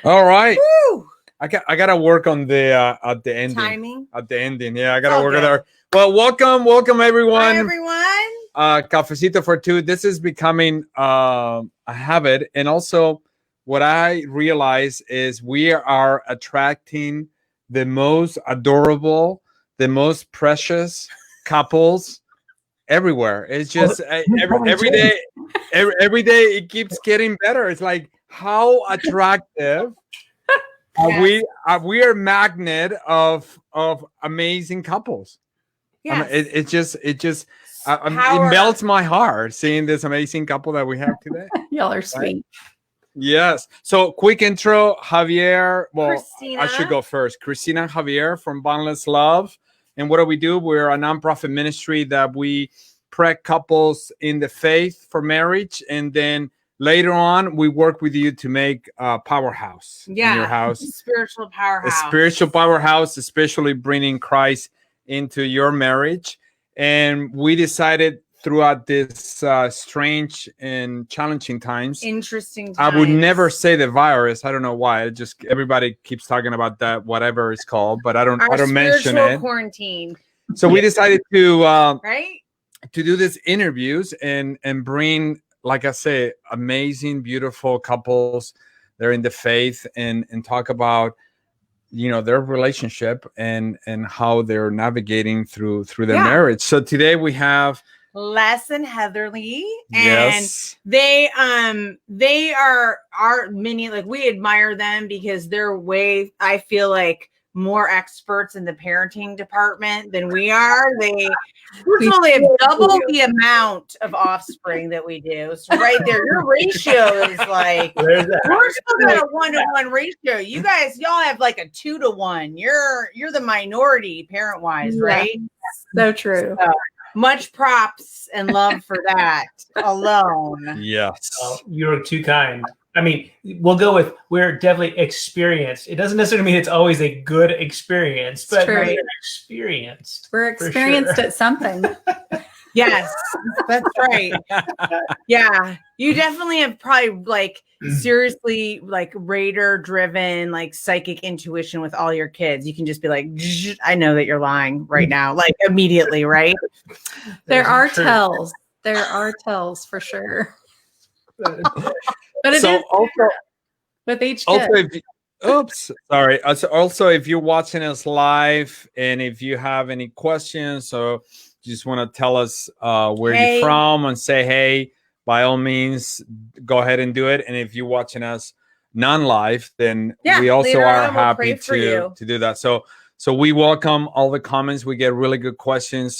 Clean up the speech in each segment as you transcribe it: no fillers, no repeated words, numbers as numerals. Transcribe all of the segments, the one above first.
All right. Woo! I gotta work on the at the ending. Timing. At the ending. Yeah, I gotta work on there. Well, welcome everyone. Hi, everyone. Cafecito for two. This is becoming a habit. And also what I realize is we are attracting the most adorable, the most precious couples everywhere. It's just every day it keeps getting better. It's like how attractive we are magnet of amazing couples. Yes. It just it melts my heart seeing this amazing couple that we have today. Y'all are sweet. Right? Yes. So quick intro, Javier. Well, Christina. I should go first. Christina and Javier from Boundless Love. And what do? We're a nonprofit ministry that we prep couples in the faith for marriage. And then later on, we work with you to make a powerhouse in your house. Spiritual powerhouse. A spiritual powerhouse, especially bringing Christ into your marriage. And we decided throughout this strange and challenging times, interesting times. I would never say the virus. I don't know why. It just everybody keeps talking about that, whatever it's called, but I don't mention it. Quarantine. So we decided to right to do these interviews and bring, like I say, amazing, beautiful couples. They're in the faith and talk about their relationship and how they're navigating through their marriage. So today we have Les and Heatherly, and yes. they are many, like, we admire them because they're way, I feel like, more experts in the parenting department than we are. They have double the amount of offspring that we do. So right there, your ratio is like, we're still got a 1-to-1 ratio. You guys, y'all have like a 2-to-1. You're the minority parent wise, right? So true. So, much props and love for that alone. Yes. You're too kind. I mean, we'll go with we're definitely experienced. It doesn't necessarily mean it's always a good experience, but we're experienced. We're experienced at something. Yes, that's right. Yeah. You definitely have probably like seriously like radar driven, like psychic intuition with all your kids. You can just be like, I know that you're lying right now, like immediately, right? There are tells. There are tells for sure. But it is also with each kid. Sorry. Also, if you're watching us live and if you have any questions or just want to tell us where you're from and say hey, by all means, go ahead and do it. And if you're watching us non-live, then we also are happy to do that. So we welcome all the comments. We get really good questions.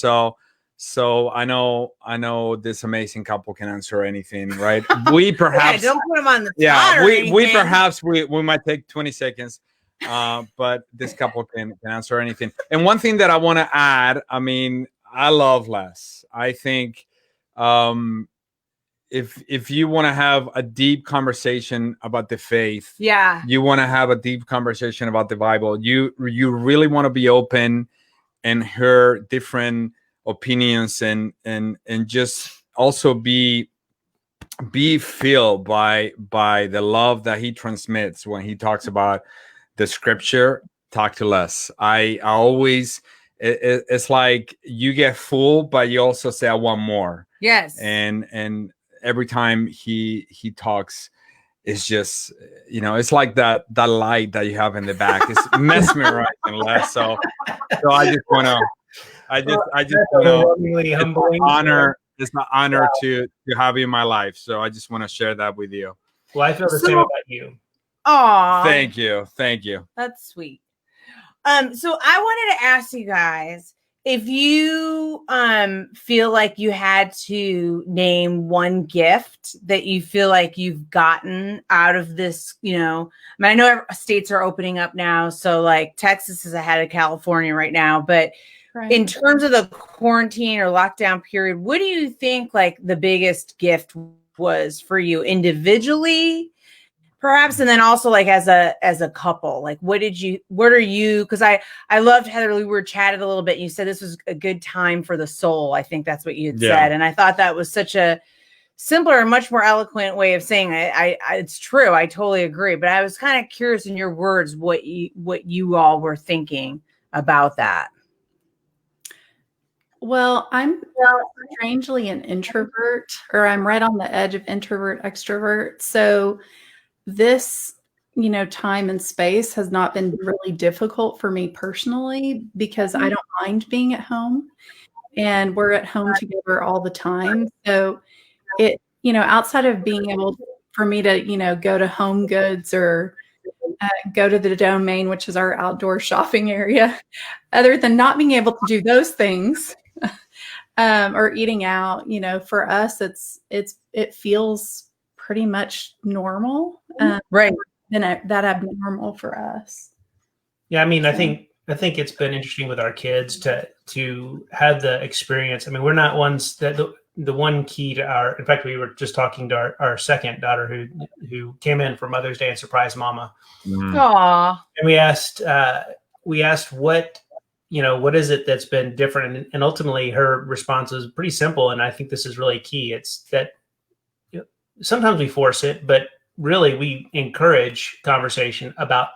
So I know this amazing couple can answer anything, right? We perhaps don't put them on the spot. We perhaps we might take 20 seconds, but this couple can answer anything. And one thing that I want to add, I mean, I love Les. I think if you want to have a deep conversation about the faith, you want to have a deep conversation about the Bible, you really want to be open and hear different opinions and just also be filled by the love that he transmits when he talks about the scripture. Talk to Les. I always it's like you get full, but you also say I want more. Yes. And every time he talks, it's just it's like that light that you have in the back. It's mesmerizing, Les. So I just want to. I just it's an honor to have you in my life. So I just want to share that with you. Well, I feel the same about you. Aw. Thank you. That's sweet. So I wanted to ask you guys if you feel like you had to name one gift that you feel like you've gotten out of this, I know states are opening up now. So like Texas is ahead of California right now, but in terms of the quarantine or lockdown period, what do you think like the biggest gift was for you individually, perhaps, and then also like as a couple? Like what are you? Because I loved Heather. We were chatted a little bit. You said this was a good time for the soul. I think that's what you had said, and I thought that was such a simpler and much more eloquent way of saying it. It's true. I totally agree. But I was kind of curious in your words what you all were thinking about that. Well, I'm strangely an introvert, or I'm right on the edge of introvert extrovert. So this, time and space has not been really difficult for me personally because I don't mind being at home, and we're at home together all the time. So it, outside of being able for me to, go to Home Goods or go to the Domain, which is our outdoor shopping area, other than not being able to do those things, or eating out, for us, it feels pretty much normal, right? That abnormal for us. Yeah, I mean, I think it's been interesting with our kids to have the experience. I mean, we're not ones that the one key to in fact, we were just talking to our second daughter who came in for Mother's Day and surprised Mama. Aww. And we asked what is it that's been different? And ultimately her response was pretty simple. And I think this is really key. It's that sometimes we force it, but really we encourage conversation about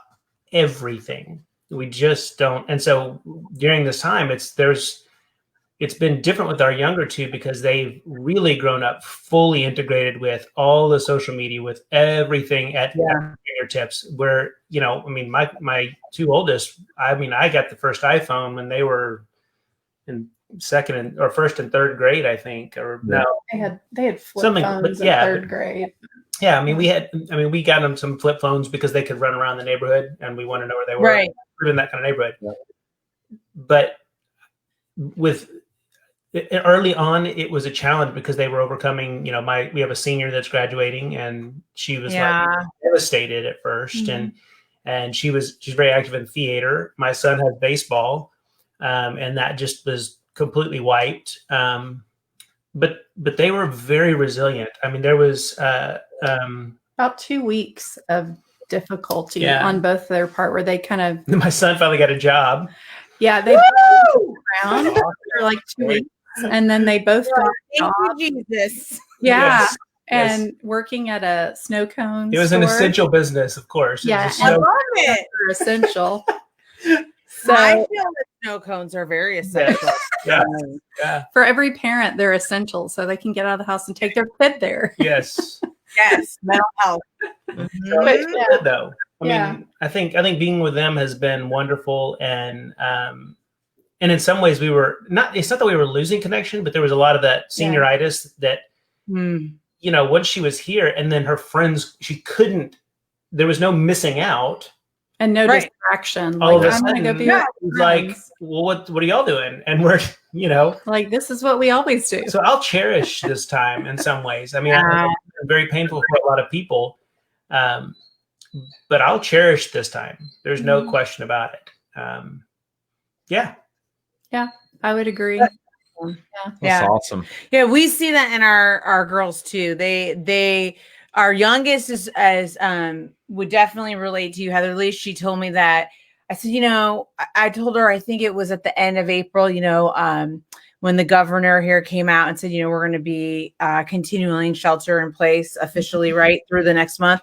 everything. We just don't. And so during this time, it's been different with our younger two because they've really grown up fully integrated with all the social media, with everything at fingertips. Where, I mean, my two oldest, I mean, I got the first iPhone when they were in first and third grade, I think, or no, they had flip phones in third grade. Yeah, I mean, we got them some flip phones because they could run around the neighborhood, and we wanted to know where they were. Right. We were in that kind of neighborhood. Yeah. But early on, it was a challenge because they were overcoming. We have a senior that's graduating, and she was like devastated at first, and she's very active in theater. My son has baseball, and that just was completely wiped. But they were very resilient. I mean, there was about 2 weeks of difficulty on both their part where they kind of. My son finally got a job. Yeah, they moved around for like 2 weeks, and then they both got jobs. Thank you, Jesus. Yeah. Yes. And working at a snow cone. It was an essential business, of course. I love it. Essential. So I feel that snow cones are very essential. Yeah. For every parent, they're essential, so they can get out of the house and take their kid there. Yes. Yes. Mental health. So it's good though. I mean, I think being with them has been wonderful, and in some ways it's not that we were losing connection, but there was a lot of that senioritis that once she was here, and then her friends, there was no missing out. And no distraction. All of a sudden, I'm gonna go be like, well, what are y'all doing? And we're, like, this is what we always do. So I'll cherish this time in some ways. I mean, it's very painful for a lot of people, but I'll cherish this time. There's no question about it. Yeah, I would agree. That's awesome. Yeah, we see that in our girls too. Our youngest is would definitely relate to you, Heather Lee. She told me that. I said, I told her, I think it was at the end of April, when the governor here came out and said, we're going to be continuing shelter in place officially right through the next month.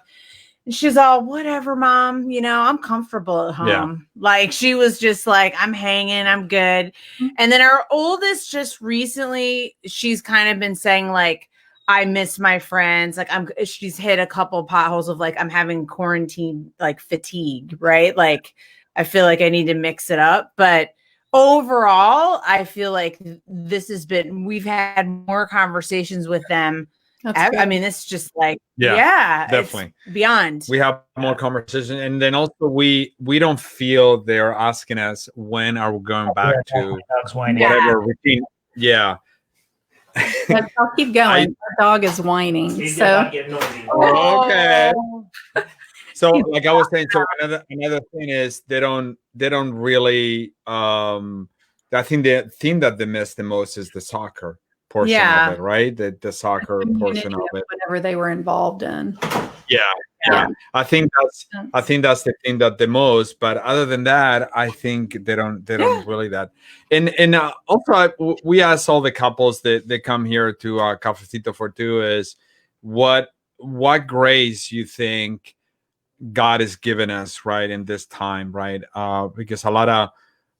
And she's all, whatever, Mom, I'm comfortable at home. Yeah. Like, she was just like, I'm hanging, I'm good. And then our oldest just recently, she's kind of been saying like, I miss my friends. Like, she's hit a couple potholes of like, I'm having quarantine, like, fatigue, right? Like, I feel like I need to mix it up. But overall, I feel like we've had more conversations with them. I mean, it's just like, definitely beyond. We have more conversation. And then also we don't feel they're asking us when are we going back to whatever routine. Yeah. I'll keep going. Our dog is whining. So okay. So like I was saying, so another thing is they don't really I think the thing that they miss the most is the soccer portion of it, right? The soccer portion of it. Whatever they were involved in. Yeah. Yeah. I think that's the thing that the most, but other than that, I think they don't really that. And also we ask all the couples that they come here to Cafecito for Two is what grace you think God has given us, right, in this time, right? Because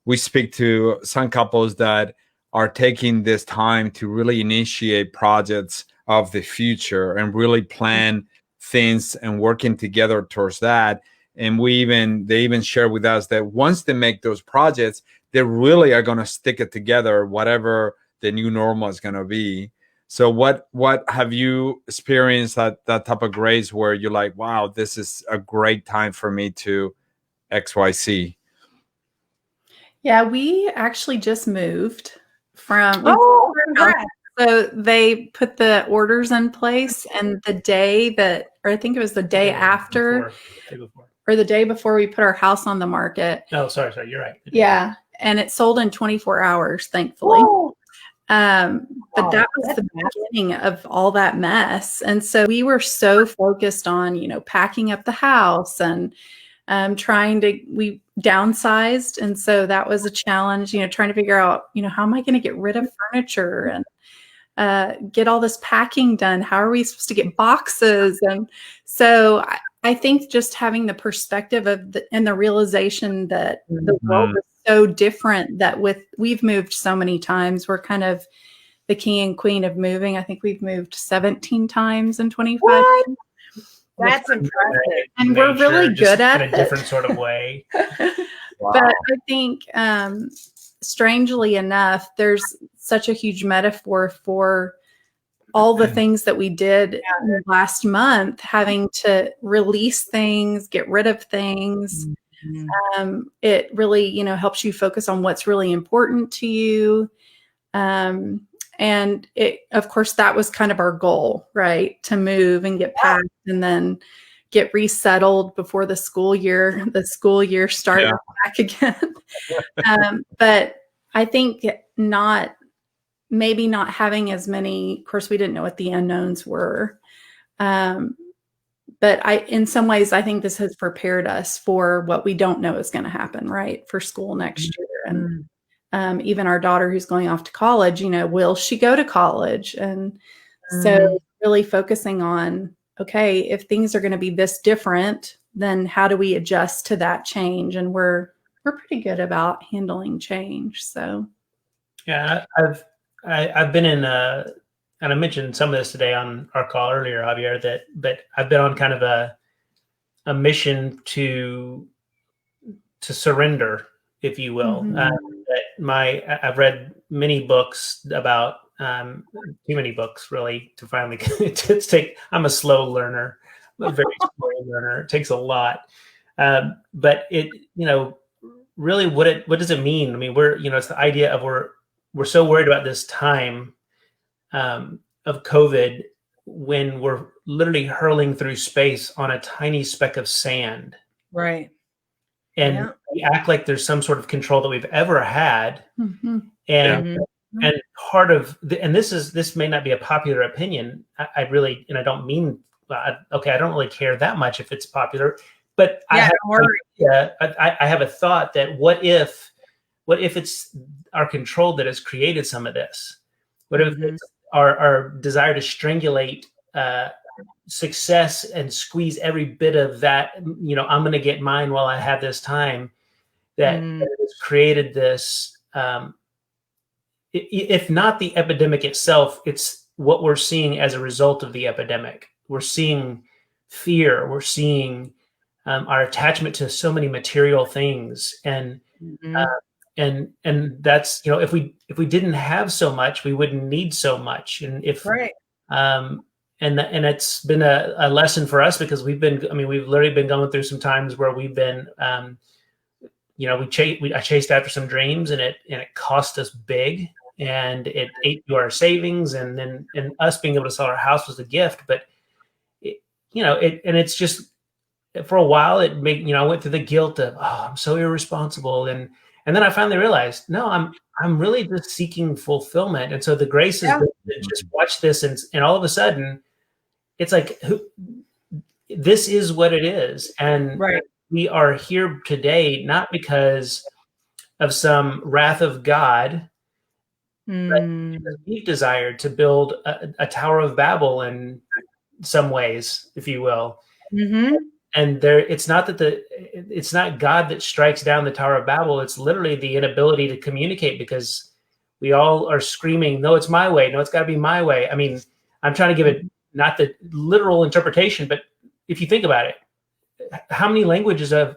we speak to some couples that are taking this time to really initiate projects of the future and really plan things and working together towards that. And they even share with us that once they make those projects, they really are going to stick it together, whatever the new normal is going to be. So what have you experienced that type of grace where you're like, wow, this is a great time for me to XYZ? Yeah, we actually just moved from. So they put the orders in place, and the day that, or I think it was the day after, or the day before we put our house on the market. Oh, sorry, you're right. Yeah, and it sold in 24 hours, thankfully. But that was the beginning of all that mess. And so we were so focused on, packing up the house and we downsized. And so that was a challenge, trying to figure out, how am I going to get rid of furniture and get all this packing done? How are we supposed to get boxes? And so I think just having the perspective and the realization that the world is so different, that we've moved so many times. We're kind of the king and queen of moving. I think we've moved 17 times in 25 years. That's impressive. And we're really good at it. In a different sort of way. Wow. But I think, strangely enough, there's such a huge metaphor for all the things that we did last month, having to release things, get rid of things. It really, helps you focus on what's really important to you. And of course, that was kind of our goal, right? To move and get packed and then get resettled before the school year started back again. But I think maybe not having as many, of course, we didn't know what the unknowns were. But in some ways, I think this has prepared us for what we don't know is going to happen, right? For school next year. And even our daughter who's going off to college, will she go to college? And so really focusing on, okay, if things are going to be this different, then how do we adjust to that change? And we're pretty good about handling change. So, yeah, I've been in and I mentioned some of this today on our call earlier, Javier, but I've been on kind of a mission to surrender, if you will. I've read many books about too many books really to finally I'm a slow learner, I'm a very slow learner. It takes a lot, but it really what does it mean? I mean, it's the idea of we're so worried about this time of COVID when we're literally hurling through space on a tiny speck of sand. Right. And we act like there's some sort of control that we've ever had. And part of this may not be a popular opinion. I really, and I don't mean, I don't really care that much if it's popular, but I have a thought that what if it's our control that has created some of this? What if it's our desire to strangulate success and squeeze every bit of that, I'm going to get mine while I have this time, that has created this, if not the epidemic itself, it's what we're seeing as a result of the epidemic. We're seeing fear. We're seeing our attachment to so many material things. And that's, if we didn't have so much, we wouldn't need so much. And and it's been a lesson for us because we've literally been going through some times where we've been, I chased after some dreams and it cost us big, and it ate through our savings, and us being able to sell our house was a gift. But it's just, for a while it made, I went through the guilt of, I'm so irresponsible. And then I finally realized, no, I'm really just seeking fulfillment. And so the grace is to just watch this, and all of a sudden it's like, this is what it is. And we are here today, not because of some wrath of God, but because we've desired to build a Tower of Babel in some ways, if you will. And it's not it's not God that strikes down the Tower of Babel. It's literally the inability to communicate, because we all are screaming, no, it's my way. No, it's got to be my way. I mean, I'm trying to give it not the literal interpretation, but if you think about it, how many languages of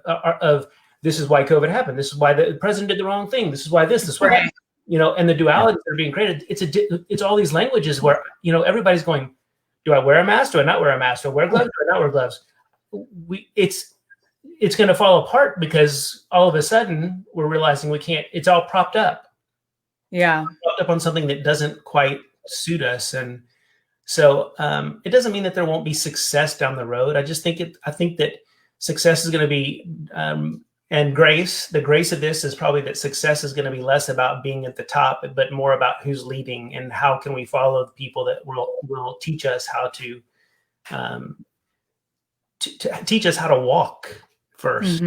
this is why COVID happened. This is why the president did the wrong thing. This is why this is why that, you know, and the dualities that are being created. It's all these languages where, you know, everybody's going, do I wear a mask? Do I not wear a mask? Do I wear gloves? Do I not wear gloves? It's going to fall apart, because all of a sudden we're realizing we can't. It's all propped up. Yeah, propped up on something that doesn't quite suit us, and so it doesn't mean that there won't be success down the road. I think that success is going to be, and grace. The grace of this is probably that success is going to be less about being at the top, but more about who's leading and how can we follow the people that will teach us how to teach us how to walk first.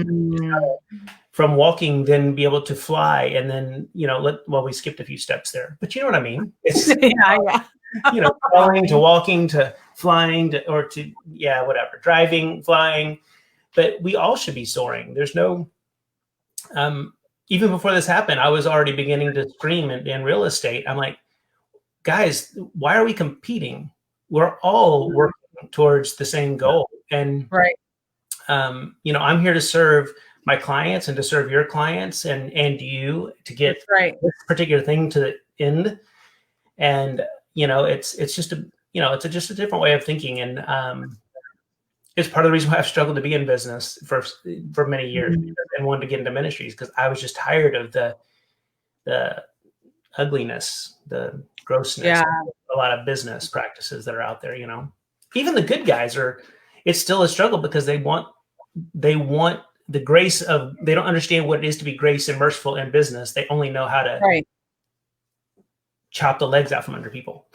From walking, then be able to fly, and then, you know, we skipped a few steps there, but you know what I mean. It's you know, crawling to walking to flying to whatever, driving, flying. But we all should be soaring. There's no even before this happened, I was already beginning to scream in real estate. I'm like, guys, why are we competing? We're all working towards the same goal. And you know, I'm here to serve my clients and to serve your clients and you to get this particular thing to the end. And you know, it's just a just a different way of thinking. And it's part of the reason why I've struggled to be in business for many years and wanted to get into ministries, because I was just tired of the ugliness, the grossness, a lot of business practices that are out there. You know, even the good guys it's still a struggle, because they want the grace of, they don't understand what it is to be grace and merciful in business. They only know how to chop the legs out from under people.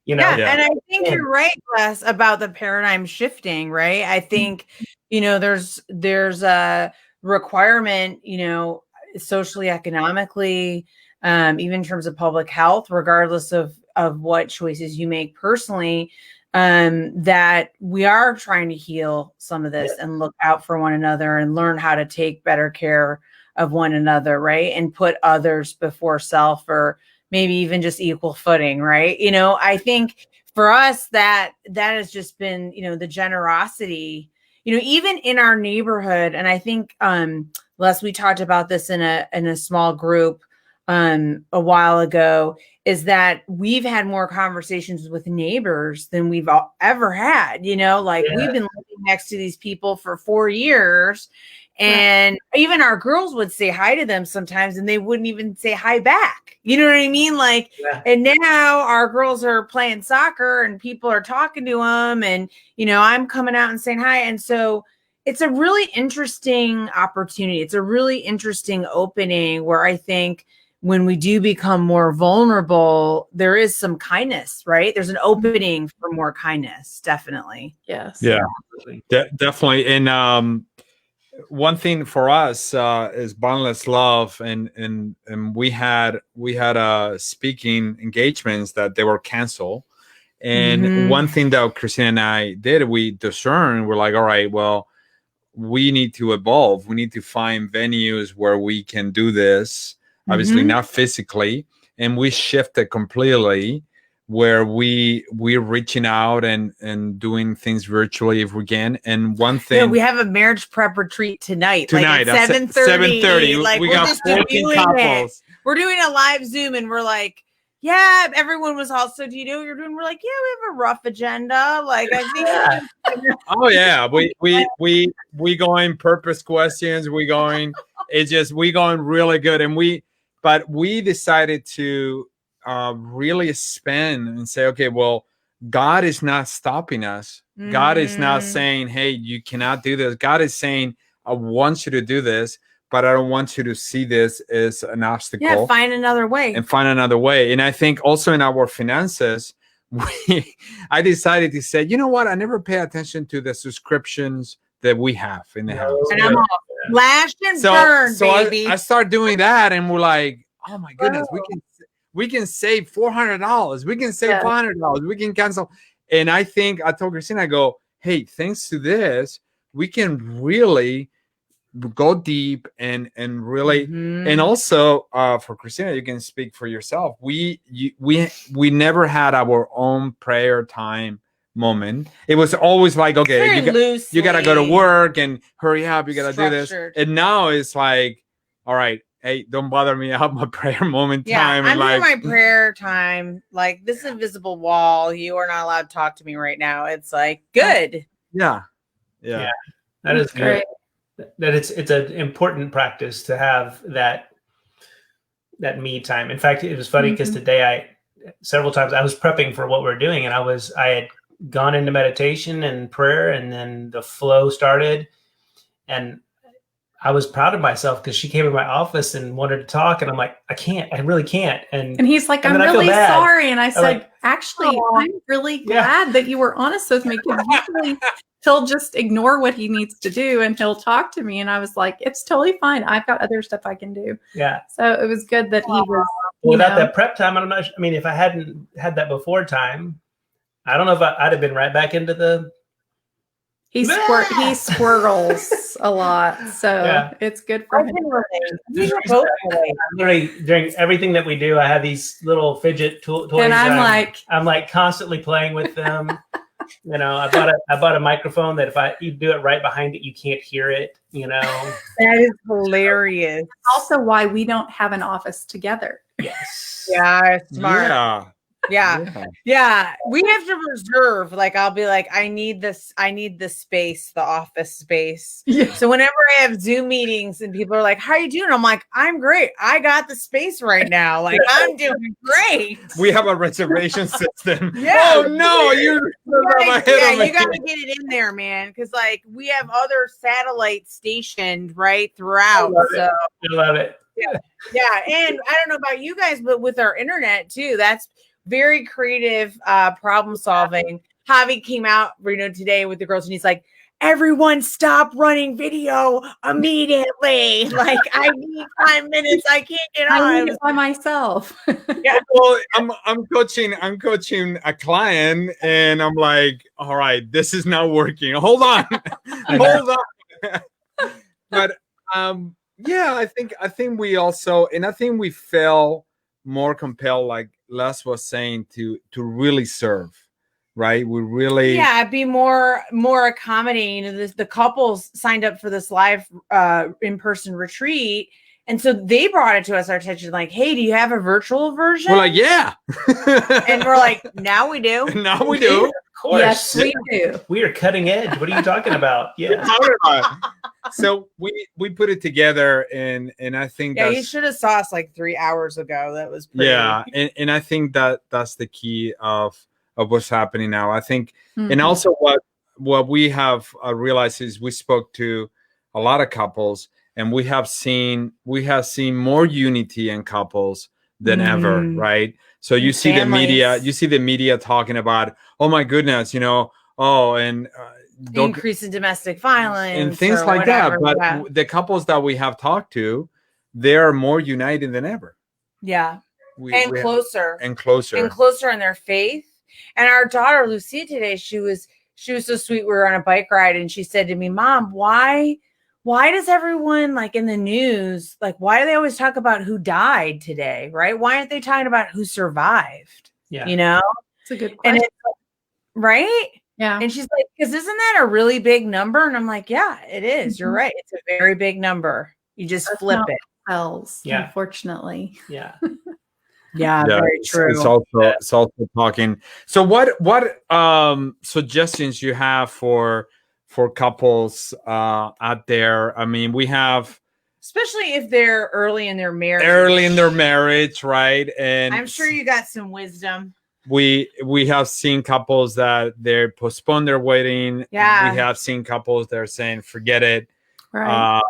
You know? And I think you're right, Les, about the paradigm shifting, right? I think, you know, there's a requirement, you know, socially, economically, even in terms of public health, regardless of what choices you make personally, that we are trying to heal some of this and look out for one another and learn how to take better care of one another, right? And put others before self, or maybe even just equal footing, right? You know, I think for us that has just been, you know, the generosity, you know, even in our neighborhood. And I think, Les, we talked about this in a small group a while ago, is that we've had more conversations with neighbors than we've ever had, you know, like we've been living next to these people for 4 years. And even our girls would say hi to them sometimes, and they wouldn't even say hi back. You know what I mean? Like, and now our girls are playing soccer and people are talking to them, and, you know, I'm coming out and saying hi. And so it's a really interesting opportunity. It's a really interesting opening where I think when we do become more vulnerable, there is some kindness, right? There's an opening for more kindness. Definitely. Yes. Yeah, definitely. And, one thing for us is Boundless Love, and we had speaking engagements that they were canceled, and one thing that Christina and I did, we discerned, we're like, all right, well, we need to evolve. We need to find venues where we can do this, obviously not physically, and we shifted completely, where we're reaching out and doing things virtually if we can. And one thing, we have a marriage prep retreat tonight like at 7:30. 7:30. Like, we got 14 couples. We're doing a live Zoom, and we're like, everyone was also, do you know what you're doing? We're like, we have a rough agenda. Like, I think. Oh yeah, we going purpose questions. We going really good, and but we decided to really spend and say, okay, well, God is not stopping us. God is not saying, hey, you cannot do this. God is saying, I want you to do this, but I don't want you to see this as an obstacle. Yeah, find another way. And I think also in our finances, I decided to say, you know what? I never pay attention to the subscriptions that we have in the house. And I'm all flash and burn, baby. I start doing that, and we're like, oh my goodness, we can save $400. We can save $500. We can cancel. And I think I told Christina, I go, hey, thanks to this, we can really go deep and really and also for Christina, you can speak for yourself. We never had our own prayer time moment. It was always like, okay, you gotta go to work and hurry up, you gotta do this. And now it's like, all right, hey, don't bother me. I have my prayer moment time. I'm doing my prayer time. Like, this invisible wall, you are not allowed to talk to me right now. It's like, good. Yeah. That is great. That it's an important practice to have that me time. In fact, it was funny because today several times I was prepping for what we're doing, and I had gone into meditation and prayer, and then the flow started, and I was proud of myself because she came in my office and wanted to talk, and I'm like, I really can't. And he's like, I'm really sorry. And I said, actually, I'm really glad that you were honest with me, because usually he'll just ignore what he needs to do and he'll talk to me. And I was like, it's totally fine. I've got other stuff I can do. Yeah. So it was good that he was. Without that prep time, if I hadn't had that before time, I don't know if I'd have been right back into the. He squirrels a lot, so it's good for him. Literally, during everything that we do, I have these little fidget toys, and I'm like constantly playing with them. You know, I bought a microphone that if you do it right behind it, you can't hear it. You know, that is hilarious. Also, why we don't have an office together. Yes. Yeah, smart. Yeah. We have to reserve. Like, I'll be like, I need the space, the office space. Yeah. So whenever I have Zoom meetings and people are like, how are you doing? I'm like, I'm great. I got the space right now. Like, I'm doing great. We have a reservation system. Yeah. Oh no, you got to get it in there, man. Because like we have other satellites stationed right throughout. I love it. Yeah. And I don't know about you guys, but with our internet too, that's very creative problem solving. Javi came out, today with the girls, and he's like, everyone stop running video immediately. Like, I need 5 minutes. I can't get on. I need it by myself. Yeah. Well, I'm coaching a client, and I'm like, all right, this is not working. Hold on. Hold on. But I think we also, and I think we felt more compelled, like Les was saying, to really serve, right? We really be more accommodating. The couples signed up for this live in-person retreat, and so they brought it to us, our attention, like, hey, do you have a virtual version? We're like, yeah. And we're like, now we do. Now we do. Of course. Yes, we do. We are cutting edge. What are you talking about? Yeah. So we put it together, and I think you should have saw us like 3 hours ago. That was pretty. And I think that's the key of what's happening now. I think, and also what we have realized is we spoke to a lot of couples, and we have seen more unity in couples than ever, right? So you see the media talking about, oh my goodness, increase in domestic violence and things like that. But the couples that we have talked to, they're more united than ever. Yeah. Closer in their faith. And our daughter Lucia today, she was so sweet. We were on a bike ride, and she said to me, Mom, why does everyone, like, in the news, like, why do they always talk about who died today? Right? Why aren't they talking about who survived? Yeah. It's a good question. And right? Yeah. And she's like, because isn't that a really big number? And I'm like, yeah, it is. You're right. It's a very big number. You just flip it. Unfortunately. Yeah. Yeah, very true. It's also talking. So what suggestions you have for couples out there? I mean, we have, especially if they're early in their marriage. Right? And I'm sure you got some wisdom. We have seen couples that they postpone their wedding. Yeah. We have seen couples that are saying, forget it. Right.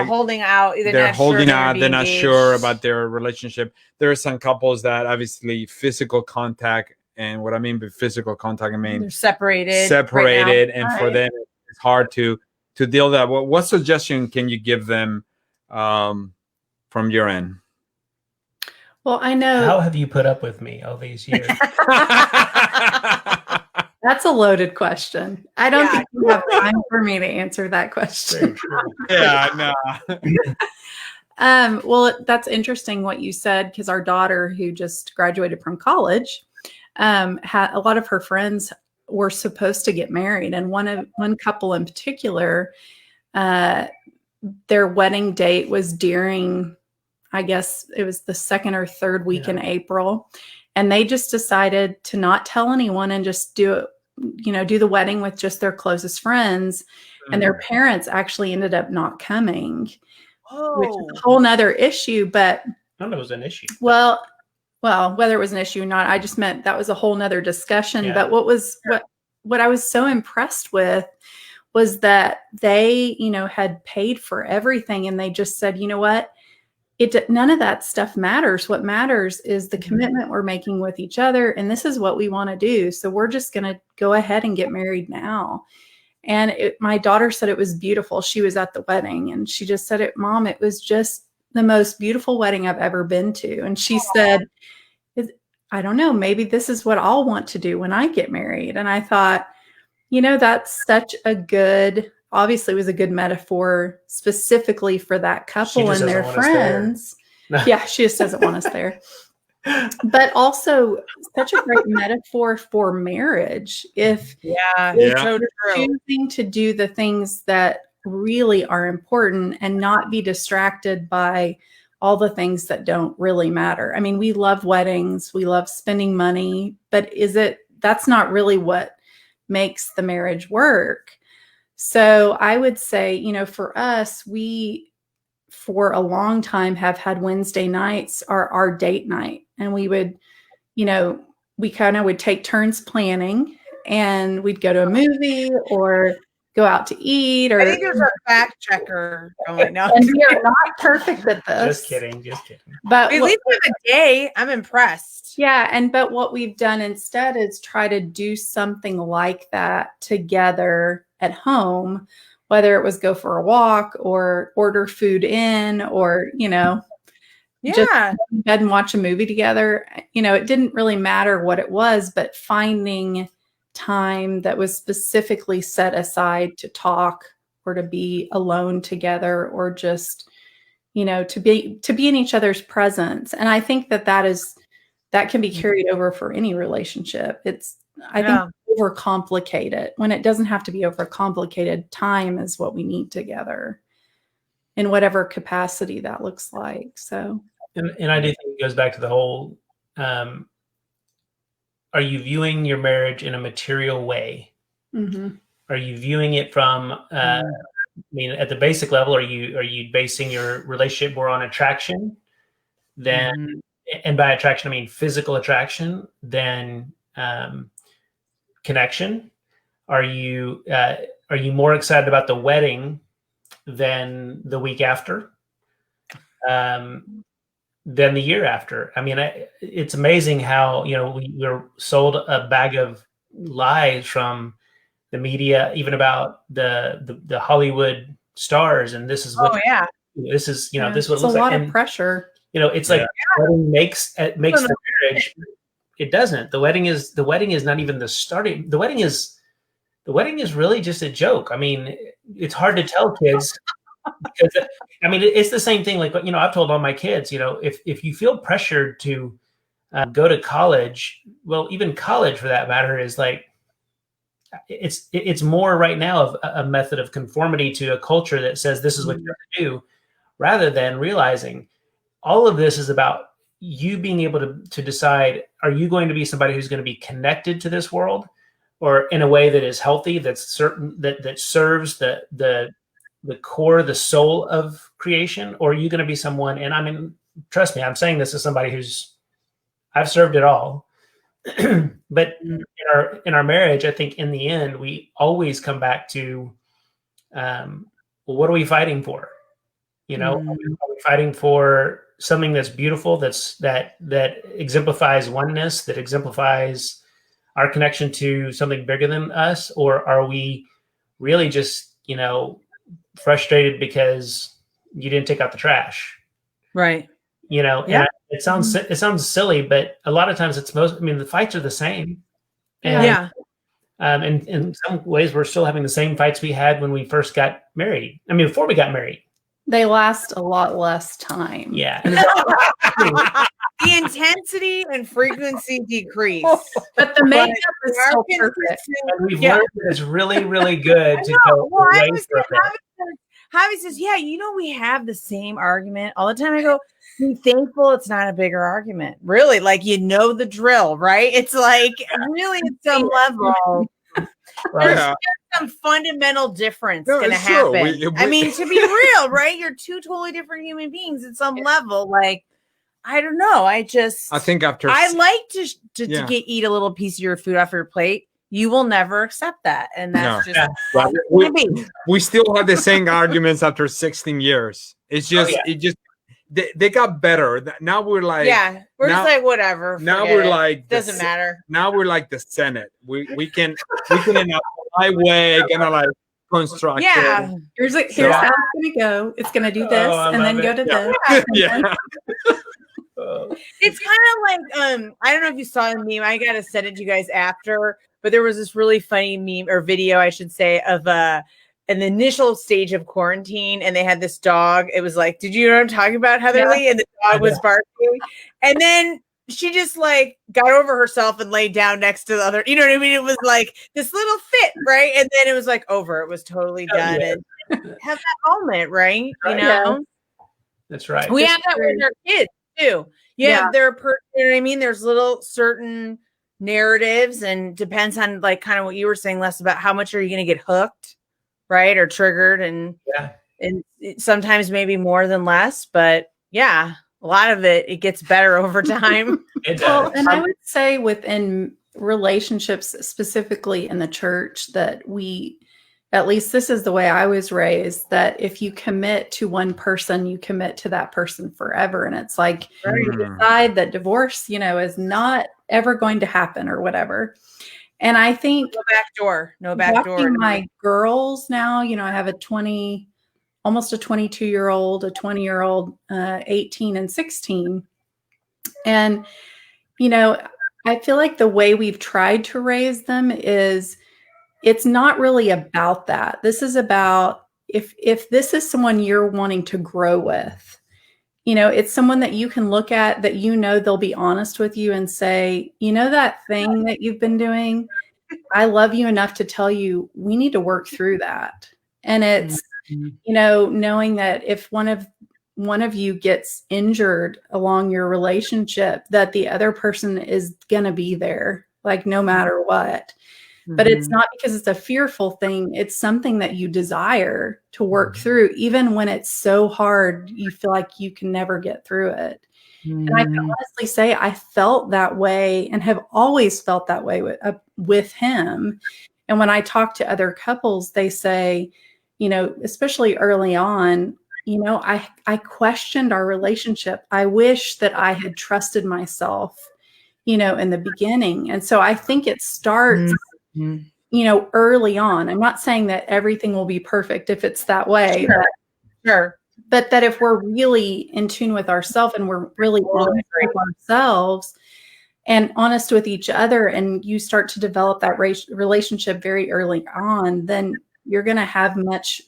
Holding out. They're holding out. They're not sure about their relationship. There are some couples that obviously physical contact and what I mean by physical contact, I mean they're separated, and for them it's hard to deal with that. What suggestion can you give them from your end? Well, I know. How have you put up with me all these years? That's a loaded question. I don't think you have time for me to answer that question. Yeah, no. Well, that's interesting what you said, because our daughter, who just graduated from college, had a lot of her friends were supposed to get married, and one couple in particular, their wedding date was during, I guess it was the second or third week in April. And they just decided to not tell anyone and just do the wedding with just their closest friends. And their parents actually ended up not coming, which is a whole nother issue. But I don't know if it was an issue. Well, whether it was an issue or not, I just meant that was a whole nother discussion. Yeah. But what I was so impressed with was that they, had paid for everything. And they just said, you know what? None of that stuff matters. What matters is the commitment we're making with each other. And this is what we want to do. So we're just going to go ahead and get married now. And my daughter said it was beautiful. She was at the wedding and she just said, Mom, it was just the most beautiful wedding I've ever been to. And she said, I don't know, maybe this is what I'll want to do when I get married. And I thought, that's such a good, obviously it was a good metaphor specifically for that couple and their friends. Yeah, she just doesn't want us there. But also such a great metaphor for marriage. If so choosing to do the things that really are important and not be distracted by all the things that don't really matter. I mean, we love weddings, we love spending money, but that's not really what makes the marriage work. So I would say, for us, we, for a long time, have had Wednesday nights our date night. And we would, we kind of would take turns planning, and we'd go to a movie or go out to eat. Or I think there's a fact checker going on. And we are not perfect at this. Just kidding. But at least we have a day. I'm impressed. Yeah. But what we've done instead is try to do something like that together at home, whether it was go for a walk or order food in, or, just go in bed and watch a movie together. It didn't really matter what it was, but finding time that was specifically set aside to talk or to be alone together, or just, to be in each other's presence. And I think that can be carried over for any relationship. I think overcomplicate it when it doesn't have to be overcomplicated. Time is what we need together in whatever capacity that looks like. So, and I do think it goes back to the whole, are you viewing your marriage in a material way? Mm-hmm. Are you viewing it from, at the basic level, are you basing your relationship more on attraction than, and by attraction, I mean physical attraction, than connection? Are you more excited about the wedding than the week after, than the year after? I mean, it's amazing how we're sold a bag of lies from the media, even about the Hollywood stars, and this is what this is. This is what it looks like. It's a lot of pressure. It's like wedding makes the marriage. It doesn't. The wedding is not even the starting. The wedding is really just a joke. I mean, it's hard to tell kids. Because, it's the same thing. Like, I've told all my kids, if you feel pressured to go to college, well, even college for that matter is like, it's more right now of a method of conformity to a culture that says this is what you have to do, rather than realizing all of this is about you being able to decide, are you going to be somebody who's going to be connected to this world, or in a way that is healthy, that's certain, that serves the core, the soul of creation? Or are you going to be someone, and trust me, I'm saying this as somebody I've served it all. But in our marriage, I think in the end, we always come back to, well, what are we fighting for? Are we fighting for something that's beautiful, that exemplifies oneness, that exemplifies our connection to something bigger than us, or are we really just, frustrated because you didn't take out the trash? Right. And it sounds silly, but a lot of times the fights are the same. And, and in some ways we're still having the same fights we had when we first got married. Before we got married. They last a lot less time. Yeah. The intensity and frequency decrease. But the makeup is still perfect. And we've learned that it's really, really good to go. Javi says, we have the same argument all the time. I go, be thankful it's not a bigger argument. Really, like, the drill, right? It's like, really at some level, there's some fundamental difference going to happen. To be real, right? You're two totally different human beings at some level. Like, I don't know. I think I like to eat a little piece of your food off your plate. You will never accept that. And that's we still have the same arguments after 16 years. It's just, they got better. Now we're like, we're just like, whatever. Now we're like, doesn't matter. Now we're like the Senate. We can in a high way, gonna like construct. Yeah. Here's how it's gonna go. It's gonna do this and then go to this. Yeah. It's kind of like I don't know if you saw the meme. I gotta send it to you guys after, but there was this really funny meme or video, I should say, of an initial stage of quarantine, and they had this dog. It was like, did you know what I'm talking about, Heatherly? And the dog was barking, and then she just like got over herself and laid down next to the other. You know what I mean? It was like this little fit, right? And then it was like over. It was totally done. And have that moment, right? That's right. We have that with our kids too. They're you know what I mean? There's little certain narratives, and depends on like kind of what you were saying, Les, about how much are you going to get hooked, right, or triggered, and sometimes maybe more than less, but a lot of it gets better over time. Well, and I would say within relationships, specifically in the church, that at least this is the way I was raised, that if you commit to one person, you commit to that person forever. And it's like, you decide that divorce, is not ever going to happen or whatever. And I think no back door. My girls now, I have almost a 22-year-old, a 20-year-old, 18 and 16. And, I feel like the way we've tried to raise them is, it's not really about that. This is about if this is someone you're wanting to grow with, it's someone that you can look at, that they'll be honest with you and say, that thing that you've been doing, I love you enough to tell you we need to work through that. And it's, knowing that if one of you gets injured along your relationship, that the other person is going to be there, like no matter what. But it's not because it's a fearful thing. It's something that you desire to work through, even when it's so hard, you feel like you can never get through it. And I can honestly say I felt that way and have always felt that way with him. And when I talk to other couples, they say, especially early on, I questioned our relationship. I wish that I had trusted myself, in the beginning. And so I think it starts early on. I'm not saying that everything will be perfect if it's that way. But that if we're really in tune with ourselves and we're really honest with ourselves and honest with each other, and you start to develop that relationship very early on, then you're going to have much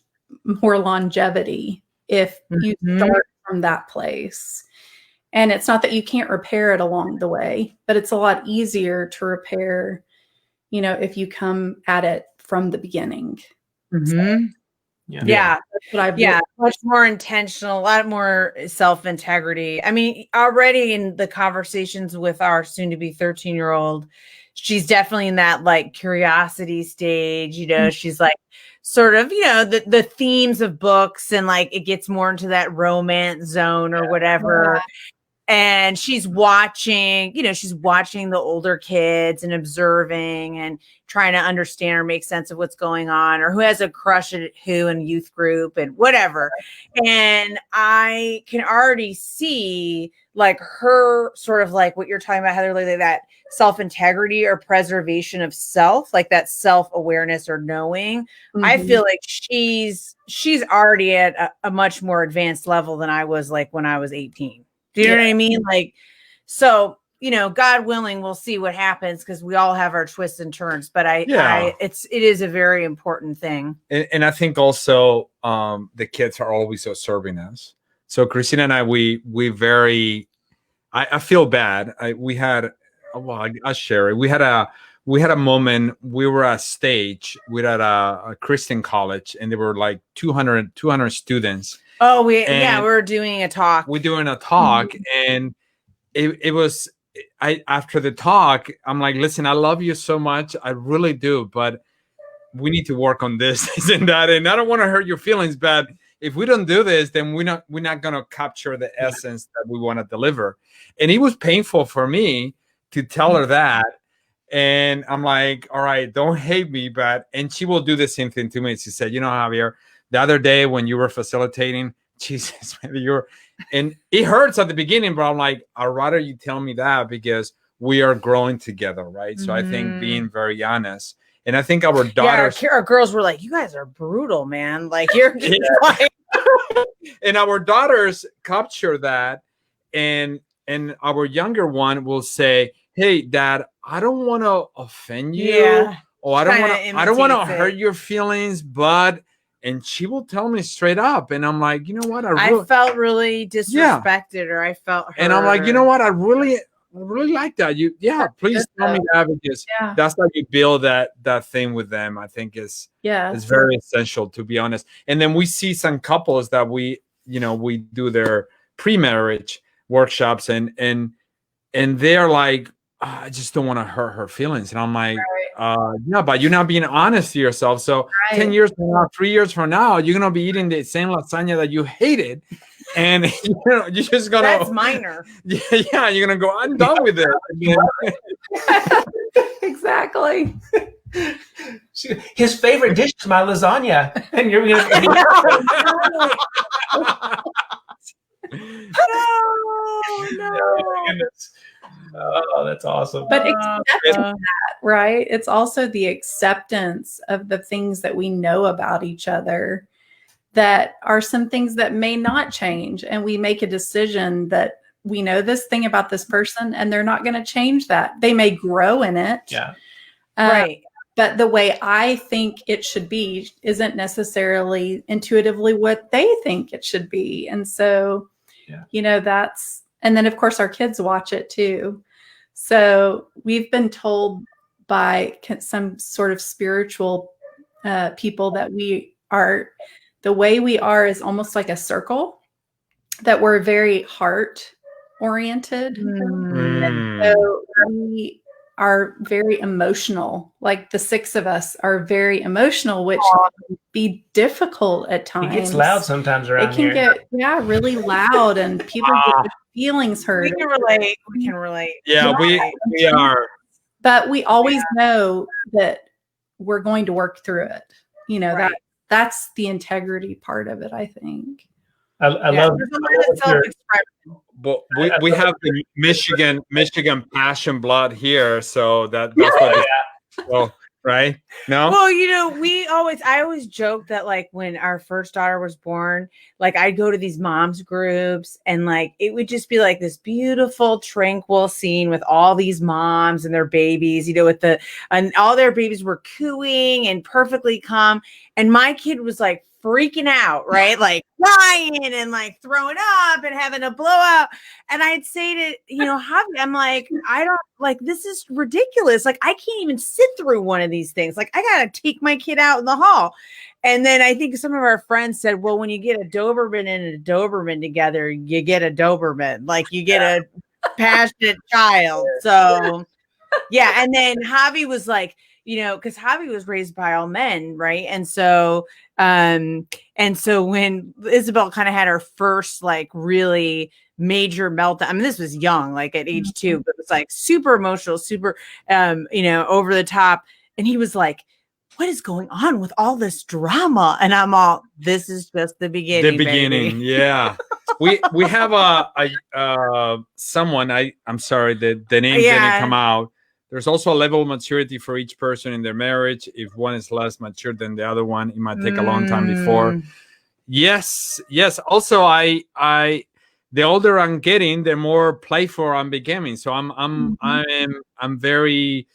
more longevity if you start from that place. And it's not that you can't repair it along the way, but it's a lot easier to repair if you come at it from the beginning. That's what much more intentional, a lot more self-integrity. Already in the conversations with our soon-to-be 13-year-old, she's definitely in that like curiosity stage. She's like sort of, the themes of books, and like it gets more into that romance zone or whatever. and she's watching, she's watching the older kids and observing and trying to understand or make sense of what's going on, or who has a crush at who in youth group and whatever. And I can already see like her sort of like what you're talking about, Heather, like that self-integrity or preservation of self, like that self-awareness or knowing. Mm-hmm. I feel like she's already at a much more advanced level than I was like when I was 18. Do you know what I mean? Like, so, God willing, we'll see what happens, because we all have our twists and turns, but it is a very important thing. And I think also the kids are always observing us. So Christina and I, I feel bad. I'll share it. We had a moment. We were at stage. We were at a Christian college, and there were like 200 students. Oh, we were doing a talk. We're doing a talk, and it was. After the talk, I'm like, listen, I love you so much, I really do, but we need to work on this and that, and I don't want to hurt your feelings, but if we don't do this, then we're not going to capture the essence that we want to deliver. And it was painful for me to tell her that. And I'm like, all right, don't hate me, and she will do the same thing to me. She said, Javier, the other day when you were facilitating, Jesus, and it hurts at the beginning, but I'm like, I'd rather you tell me that, because we are growing together, right? So I think being very honest. And I think our daughters, our girls were like, you guys are brutal, man. Like, you're and our daughters capture that, and our younger one will say, hey, Dad, I don't want to offend you, or I don't want to hurt your feelings, but. And she will tell me straight up, and I'm like, you know what? I felt really disrespected, or I felt hurt. And I'm like, you know what? I really like that. Please tell me that, because that's how you build that thing with them. I think is very essential, to be honest. And then we see some couples that we do their pre-marriage workshops, and they're like, I just don't want to hurt her feelings. And I'm like, but you're not being honest to yourself. So 10 years from now, 3 years from now, you're going to be eating the same lasagna that you hated. And you're just going to. That's minor. Yeah, you're going to go, I'm done with it. Exactly. His favorite dish is my lasagna. And you're going to. No. Oh, that's awesome. But accepting that, right? It's also the acceptance of the things that we know about each other, that are some things that may not change. And we make a decision that we know this thing about this person, and they're not going to change that. They may grow in it. Yeah. Right. But the way I think it should be isn't necessarily intuitively what they think it should be. And so, and then of course our kids watch it too. So we've been told by some sort of spiritual people that the way we are is almost like a circle, that we're very heart oriented. And so we are very emotional. Like the six of us are very emotional, which can be difficult at times. It gets loud sometimes around here. It can get really loud, and people get their feelings hurt. We can relate. Yeah, we are. But we always know that we're going to work through it. That's the integrity part of it, I think. I love but we have the Michigan passion blood here, so that's what well, right? No? Well, I always joke that like when our first daughter was born, like I'd go to these moms groups, and like it would just be like this beautiful, tranquil scene with all these moms and their babies, and all their babies were cooing and perfectly calm. And my kid was like freaking out, right? Like crying and like throwing up and having a blowout. And I'd say to, Javi, I'm like, I don't like, this is ridiculous. Like, I can't even sit through one of these things. Like, I got to take my kid out in the hall. And then I think some of our friends said, well, when you get a Doberman and a Doberman together, you get a Doberman. Like, you get a passionate child. So, yeah. And then Javi was like, because Javi was raised by all men, right? And so when Isabel kind of had her first like really major meltdown. I mean, this was young, like at age 2, but it was like super emotional, super, over the top. And he was like, what is going on with all this drama? And I'm all, this is just the beginning. The beginning, baby. Yeah. we have someone. I'm sorry, the name didn't come out. There's also a level of maturity for each person in their marriage. If one is less mature than the other one, it might take a long time before. Yes. Also, I the older I'm getting, the more playful I'm becoming. So I'm very.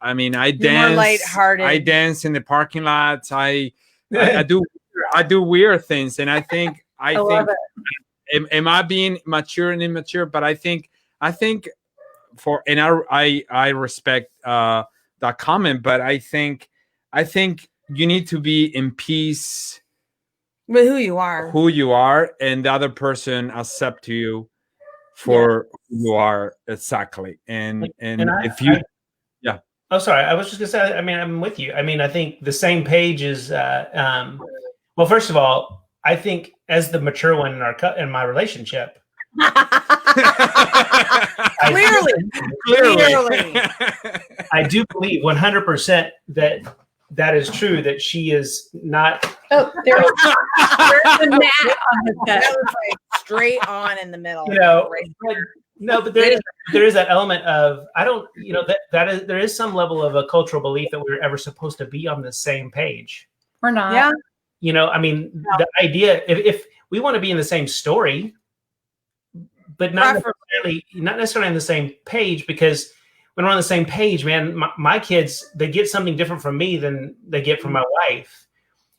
I mean, I dance. More lighthearted. I dance in the parking lots. I do weird things, and I think love it. Am I being mature and immature? But I think I respect that comment, but I think you need to be in peace with who you are, and the other person accept you for who you are exactly. And if you, Oh, sorry. I was just gonna say. I mean, I'm with you. I mean, I think the same page is. Well, first of all, I think as the mature one in my relationship. Clearly. I do believe 100% that is true. That she is not. Oh, there's a gnat on his head. That was like straight on in the middle. No, but there is that element of there is some level of a cultural belief that we're ever supposed to be on the same page. We're not. Yeah. I mean, the idea if we want to be in the same story, but not necessarily on the same page, because when we're on the same page, man, my kids, they get something different from me than they get from my wife.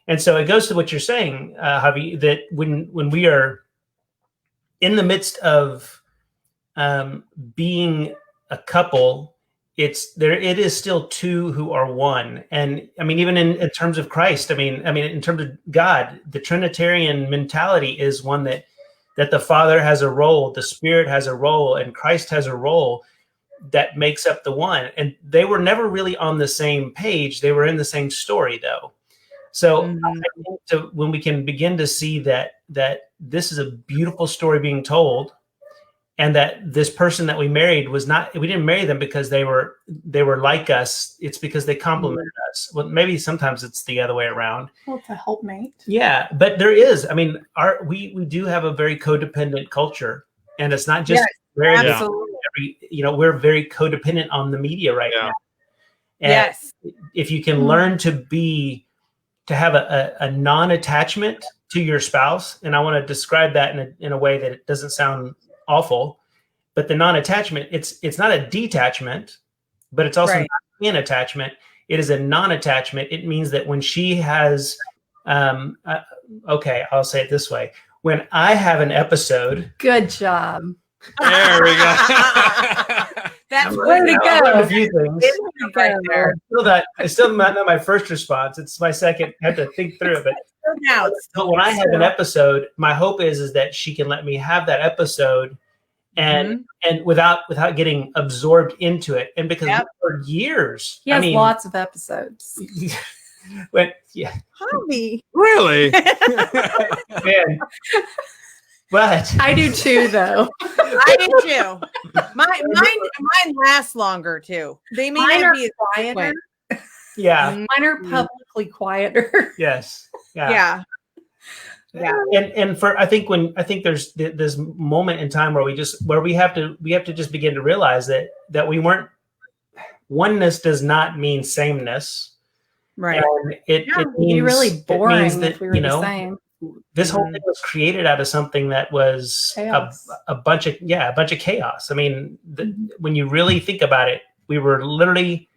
And so it goes to what you're saying, Javi, that when we are in the midst of being a couple, it is still two who are one. And I mean, even in terms of Christ, I mean, in terms of God, the Trinitarian mentality is one that the Father has a role, the Spirit has a role, and Christ has a role that makes up the one. And they were never really on the same page. They were in the same story, though. So I think when we can begin to see that this is a beautiful story being told, and that this person that we married we didn't marry them because they were like us. It's because they complemented us. Well, maybe sometimes it's the other way around. Well, it's a helpmate. Yeah, but there is. I mean, we do have a very codependent culture, and it's not just we're very codependent on the media right now. And if you can learn to have a non-attachment to your spouse, and I want to describe that in a way that it doesn't sound awful, but the non-attachment, it's not a detachment, but it's also not an attachment. It is a non-attachment. It means that when she has, I'll say it this way. When I have an episode. Good job. There we go. That's where to go. A few things. It's still not my first response. It's my second. I have to think through it. But when I have an episode, my hope is that she can let me have that episode, and without getting absorbed into it. And because for years, he has lots of episodes. Hobby. Really? Man. But I do too, though. I do too. Mine lasts longer too. They may not be quieter. Yeah, mine are publicly quieter. Yes. Yeah. And I think there's this moment in time where we have to just begin to realize that we weren't. Oneness does not mean sameness. Right. And it means be really boring. It means that, if we were the same. This whole thing was created out of something that was a bunch of chaos. I mean, when you really think about it, we were literally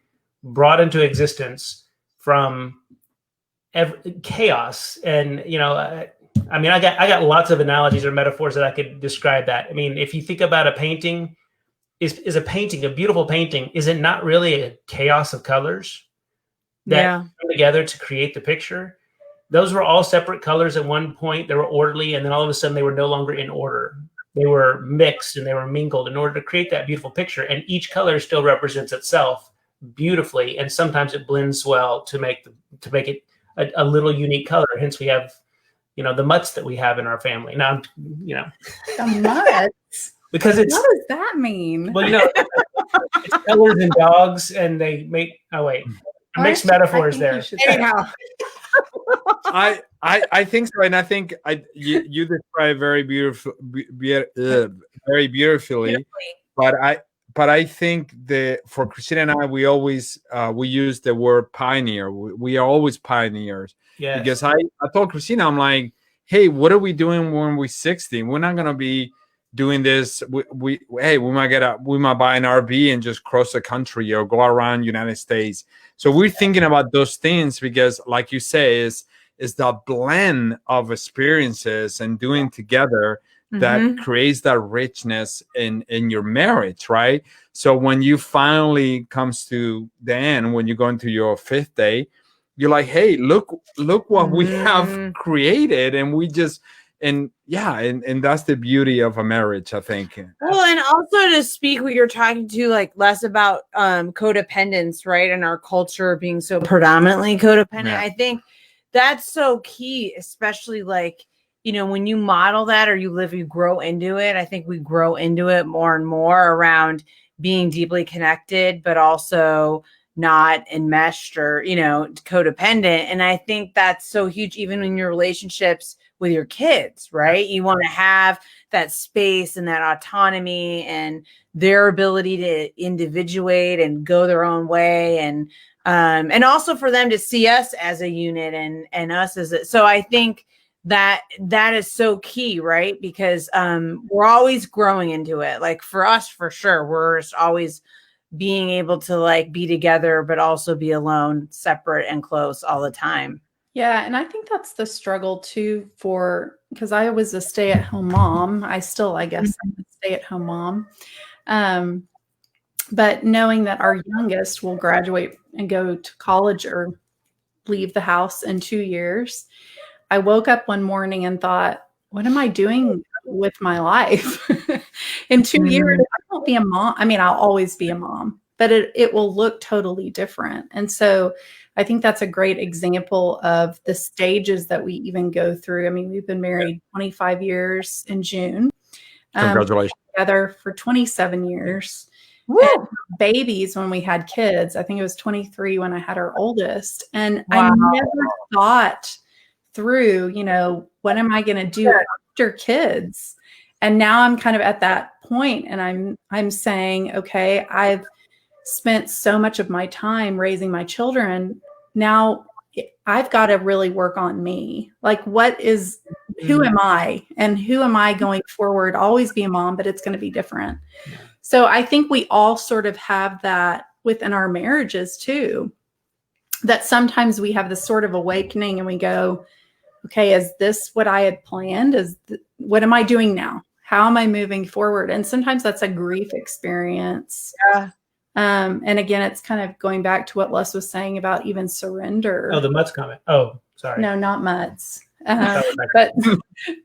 brought into existence from chaos. And I got lots of analogies or metaphors that I could describe that. I mean, if you think about a painting, is a painting, a beautiful painting, is it not really a chaos of colors that come together to create the picture? Those were all separate colors at one point. They were orderly, and then all of a sudden they were no longer in order. They were mixed and they were mingled in order to create that beautiful picture. And each color still represents itself beautifully, and sometimes it blends well to make it a little unique color. Hence, we have the mutts that we have in our family. Now, The mutts? Because what does that mean? Well, it's colors and dogs, and they make. Oh wait, mixed metaphors there. Anyhow. I think so, and I think you describe very very beautifully. But I think for Christina and I, we always we use the word pioneer. We are always pioneers. Yes. Because I told Christina, I'm like, hey, what are we doing when we're 60? We're not gonna be doing this. We might buy an RV and just cross the country or go around United States. So we're thinking about those things because, like you say, is the blend of experiences and doing together that creates that richness in your marriage, right? So when you finally comes to the end, when you go into your 5th day, you're like, hey, look what we have created, and we just and that's the beauty of a marriage, I think. Well, and also to speak what you're talking to, like less about codependence, right? And our culture being so predominantly codependent. Yeah. I think that's so key, especially like, when you model that or you grow into it. I think we grow into it more and more around being deeply connected, but also not enmeshed or, codependent. And I think that's so huge, even in your relationships with your kids, right? You want to have that space and that autonomy and their ability to individuate and go their own way. And also for them to see us as a unit and us as so I think that is so key, right? Because we're always growing into it. Like for us, for sure, we're just always being able to like be together, but also be alone, separate and close all the time. Yeah. And I think that's the struggle too because I was a stay-at-home mom. I guess I'm a stay-at-home mom. But knowing that our youngest will graduate and go to college or leave the house in 2 years, I woke up one morning and thought, what am I doing with my life? In 2 years, I won't be a mom. I mean, I'll always be a mom, but it will look totally different. And so I think that's a great example of the stages that we even go through. I mean, we've been married 25 years in June. Congratulations. Together for 27 years. Babies when we had kids. I think it was 23 when I had our oldest. And I never thought through, what am I going to do after kids? And now I'm kind of at that point and I'm saying, okay, I've spent so much of my time raising my children. Now I've got to really work on me. Like who am I and who am I going forward? Always be a mom, but it's going to be different. So I think we all sort of have that within our marriages too, that sometimes we have this sort of awakening and we go, okay, is this what I had planned? What am I doing now? How am I moving forward? And sometimes that's a grief experience. Yeah. And again, it's kind of going back to what Les was saying about even surrender. Oh, the mutts comment. Oh, sorry. No, not mutts.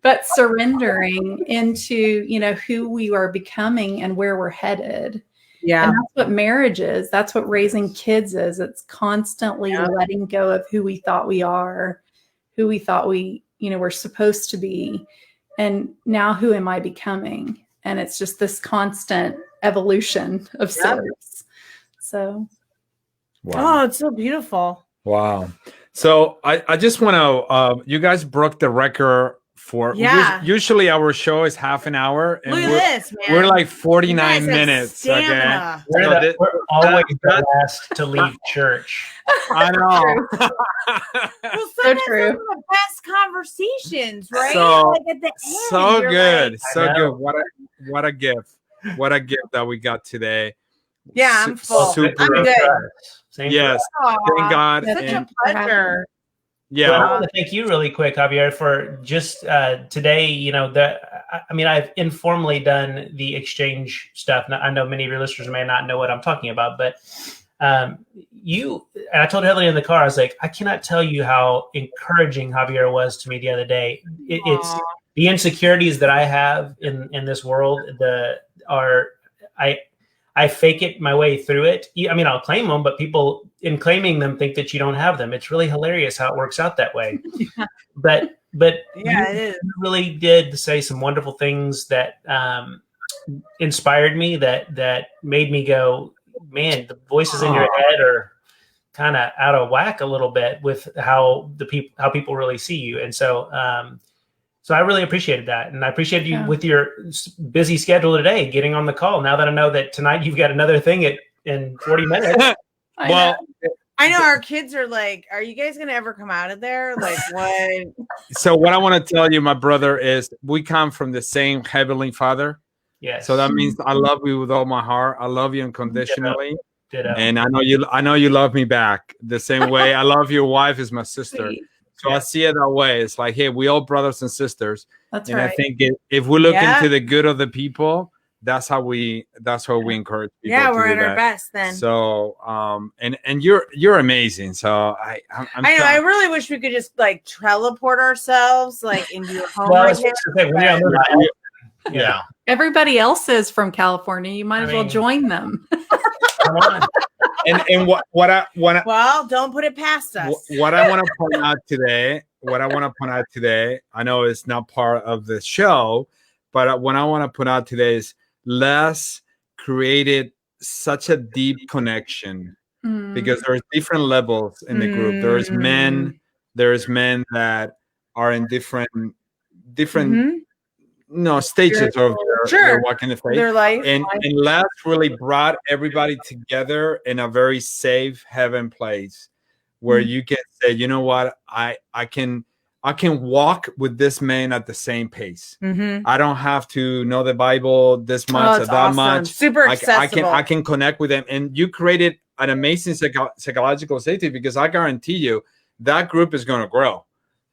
But surrendering into, who we are becoming and where we're headed. Yeah. And that's what marriage is. That's what raising kids is. It's constantly letting go of who we thought we are, who we thought we, were supposed to be. And now who am I becoming? And it's just this constant evolution of sorts. So. Wow. Oh, it's so beautiful. Wow. So I just want to, you guys broke the record for, usually our show is half an hour. And look at this, man. We're like 49 minutes. Okay. We're always the last to leave church. I know. Well, so true. Some of the best conversations, right? So, like at the end, so good. Like, so good. What a gift. What a gift that we got today. Yeah, I'm full. I'm good. Yes. Thank God. Such a pleasure. Yeah. Well, I want to thank you really quick, Javier, for just today, I've informally done the exchange stuff. Now, I know many of your listeners may not know what I'm talking about, but and I told Heather in the car, I was like, I cannot tell you how encouraging Javier was to me the other day. It's the insecurities that I have in this world I fake it my way through it. I'll claim them, but people in claiming them think that you don't have them. It's really hilarious how it works out that way. But But yeah, you really did say some wonderful things that inspired me, that made me go, man, the voices in your head are kind of out of whack a little bit with how people really see you. And so so I really appreciated that, and I appreciate you with your busy schedule today getting on the call. Now that I know that tonight you've got another thing in 40 minutes. Well, I know our kids are like, are you guys gonna ever come out of there? Like, what? So what I want to tell you, my brother, is we come from the same Heavenly Father. Yes. So that means I love you with all my heart. I love you unconditionally. Ditto. And I know you love me back the same way. I love your wife as my sister. So I see it that way. It's like, hey, we all brothers and sisters. That's and right. I think if we look into the good of the people, that's how we encourage people. Yeah, we're at our best then. So and you're amazing. So I know. I really wish we could just like teleport ourselves like into your home. Yeah. Everybody else is from California. You might as well join them. Come on. And what I want to, well, don't put it past us. What I want to point out today, I know it's not part of the show, but what I want to put out today is Les created such a deep connection because there's different levels in the group. There's men that are in different stages of their walk in the faith. Their life. And Les really brought everybody together in a very safe heaven place where you can say, you know what, I can walk with this man at the same pace. I don't have to know the Bible this much or that much. Super accessible. I can connect with them. And you created an amazing psychological safety, because I guarantee you that group is going to grow.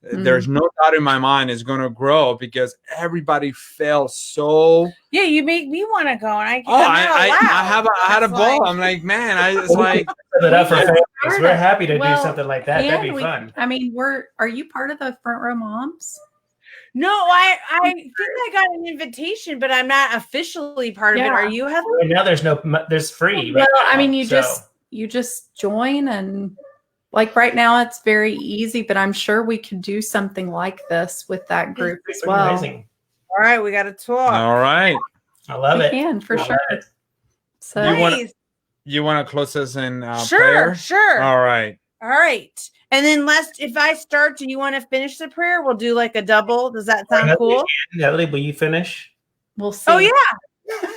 There's no doubt in my mind it's going to grow, because everybody felt so. Yeah, you make me want to go, and I had a ball. I'm like, man, it's like. We're happy to do something like that. That'd be fun. I mean, are you part of the Front Row Moms? No, I think I got an invitation, but I'm not officially part of it. Are you, Heather? Now there's free. Well, I mean, you just join, and like right now it's very easy, but I'm sure we could do something like this with that group as well. Amazing. All right, we got to talk. All right, I love it. We can for sure. So you want to close us in prayer? Sure. All right. And then if I start, do you want to finish the prayer? We'll do like a double. Does that sound cool? Natalie, will you finish? We'll see. Oh yeah.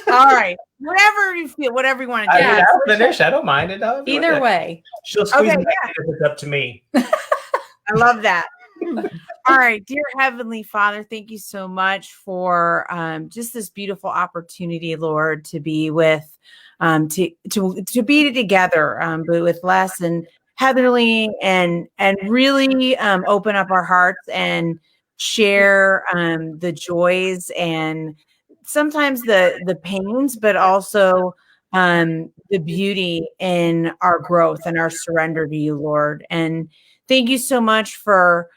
All right. Whatever you feel, whatever you want to do. I'll finish. I don't mind it. Either way. She'll squeeze it if it's up to me. I love that. All right, dear Heavenly Father, thank you so much for just this beautiful opportunity, Lord, to be with, to be together, but with Les and Heatherly, and really open up our hearts and share the joys and sometimes the pains, but also the beauty in our growth and our surrender to you, Lord. And thank you so much for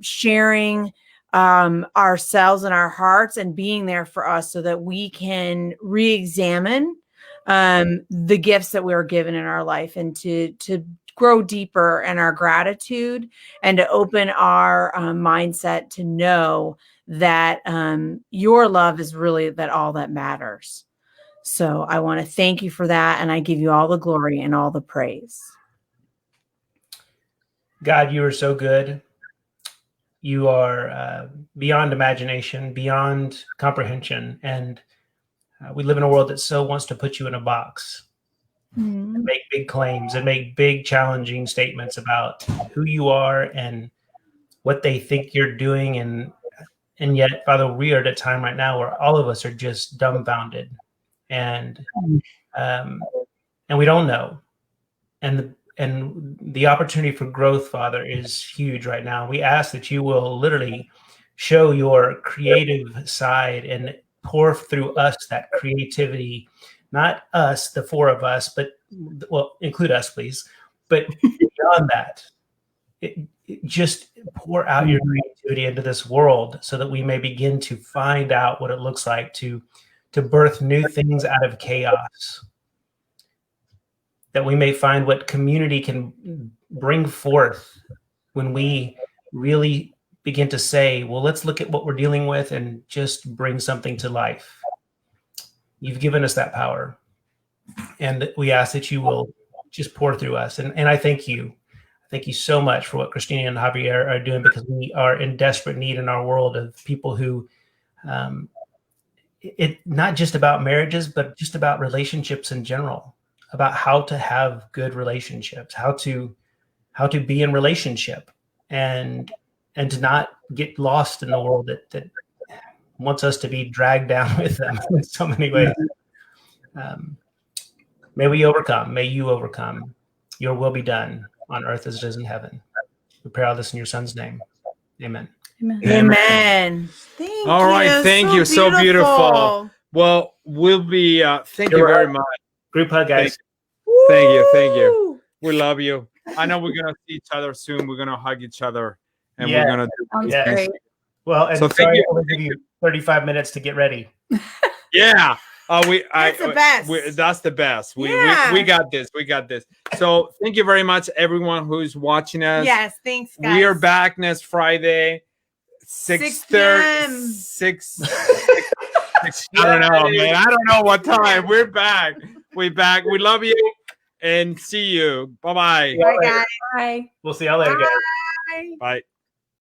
sharing ourselves and our hearts and being there for us so that we can re-examine the gifts that we were given in our life, and to grow deeper in our gratitude, and to open our mindset to know that your love is really all that matters. So I want to thank you for that, and I give you all the glory and all the praise. God, you are so good. You are beyond imagination, beyond comprehension. And we live in a world that so wants to put you in a box and make big claims and make big challenging statements about who you are and what they think you're doing. And yet, Father, we are at a time right now where all of us are just dumbfounded, and we don't know. And the opportunity for growth, Father, is huge right now. We ask that you will literally show your creative side and pour through us that creativity, not us, the four of us, but include us, please. But beyond that, just pour out your creativity into this world so that we may begin to find out what it looks like to birth new things out of chaos. That we may find what community can bring forth when we really begin to say, well, let's look at what we're dealing with and just bring something to life. You've given us that power. And we ask that you will just pour through us. And I thank you. Thank you so much for what Christina and Javier are doing, because we are in desperate need in our world of people who, it not just about marriages, but just about relationships in general, about how to have good relationships, how to be in relationship, and to not get lost in the world that wants us to be dragged down with them in so many ways. May we overcome. May you overcome. Your will be done on earth as it is in heaven. We pray all this in your son's name. Amen. Amen. Amen. Thank all you. Right. Thank you. So beautiful. Well, we'll be, thank you very much. Group hug, guys. Thank you. Thank you. We love you. I know we're going to see each other soon. We're going to hug each other, and we're going to do great. Well, and so thank you. We'll give you 35 minutes to get ready. Yeah. That's the best. That's the best. We got this. We got this. So thank you very much, everyone who's watching us. Yes, thanks, guys. We are back next Friday, 6:30. 6. I don't know, man. I don't know what time. We're back. We're back. We love you and see you. Bye-bye. Bye, guys. Bye. We'll see y'all later, guys. Bye. Bye.